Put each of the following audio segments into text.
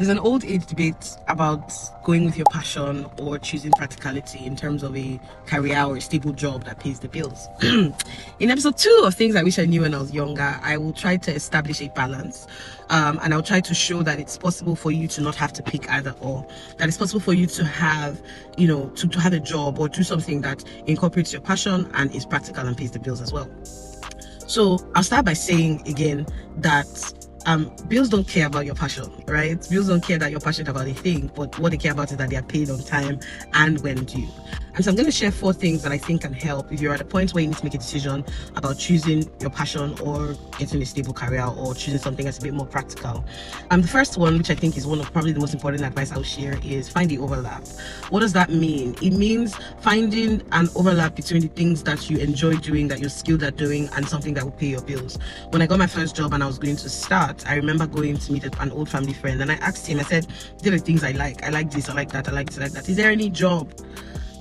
There's an old age debate about going with your passion or choosing practicality in terms of a career or a stable job that pays the bills. In episode 2 of Things I Wish I Knew When I Was Younger, I will try to establish a balance, and I'll try to show that it's possible for you to not have to pick either or, that it's possible for you to have, to have a job or do something that incorporates your passion and is practical and pays the bills as well. So I'll start by saying again that bills don't care about your passion, right? Bills don't care that you're passionate about a thing, but what they care about is that they are paid on time and when due. And so I'm going to share 4 things that I think can help if you're at a point where you need to make a decision about choosing your passion or getting a stable career or choosing something that's a bit more practical. The first one, which I think is one of probably the most important advice I'll share, is find the overlap. What does that mean? It means finding an overlap between the things that you enjoy doing, that you're skilled at doing, and something that will pay your bills. When I got my first job and I was going to start, I remember going to meet an old family friend, and I asked him, I said, these are the things I like. I like this, I like that, I like this, I like that. Is there any job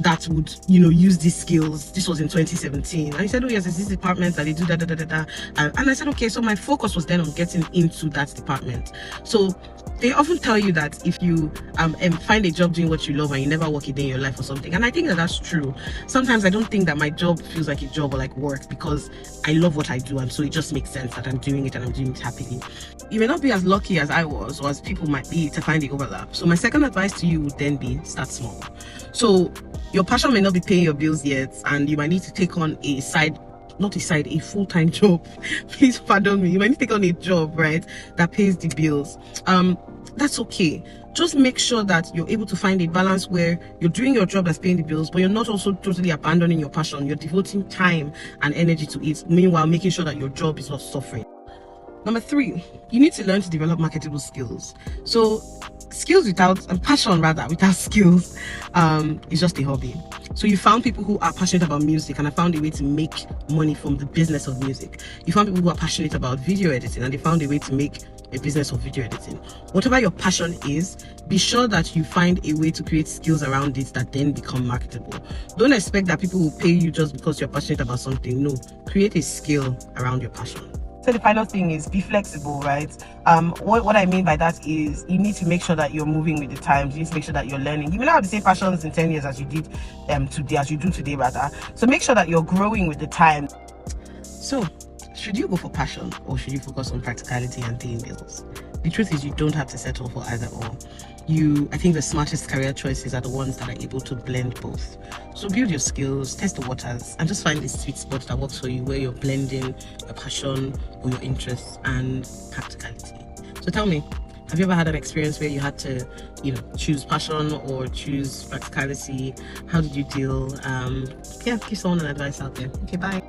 that would use these skills? This was in 2017, and he said, oh yes, there's this department that they do da. And I said, okay. So my focus was then on getting into that department. So they often tell you that if you find a job doing what you love and you never work a day in your life or something, and I think that that's true. Sometimes I don't think that my job feels like a job or like work, because I love what I do, and so it just makes sense that I'm doing it and I'm doing it happily. You may not be as lucky as I was or as people might be to find the overlap. So my second advice to you would then be start small. So your passion may not be paying your bills yet, and you might need to take on a full-time job. Please pardon me. You might need to take on a job, right, that pays the bills. That's okay. Just make sure that you're able to find a balance where you're doing your job that's paying the bills, but you're not also totally abandoning your passion. You're devoting time and energy to it, meanwhile making sure that your job is not suffering. Number 3, you need to learn to develop marketable skills. So passion without skills is just a hobby. So you found people who are passionate about music and have found a way to make money from the business of music. You found people who are passionate about video editing and they found a way to make a business of video editing. Whatever your passion is, be sure that you find a way to create skills around it that then become marketable. Don't expect that people will pay you just because you're passionate about something. No, create a skill around your passion. So the final thing is be flexible, right? What I mean by that is you need to make sure that you're moving with the times. You need to make sure that you're learning. You may not have the same passions in 10 years as you did today rather. So make sure that you're growing with the times. So should you go for passion or should you focus on practicality and paying bills? The truth is you don't have to settle for either or. I think the smartest career choices are the ones that are able to blend both. So build your skills, test the waters, and just find the sweet spot that works for you, where you're blending your passion or your interests and practicality. So tell me, have you ever had an experience where you had to, choose passion or choose practicality? How did you deal? Give someone an advice out there. Okay, bye.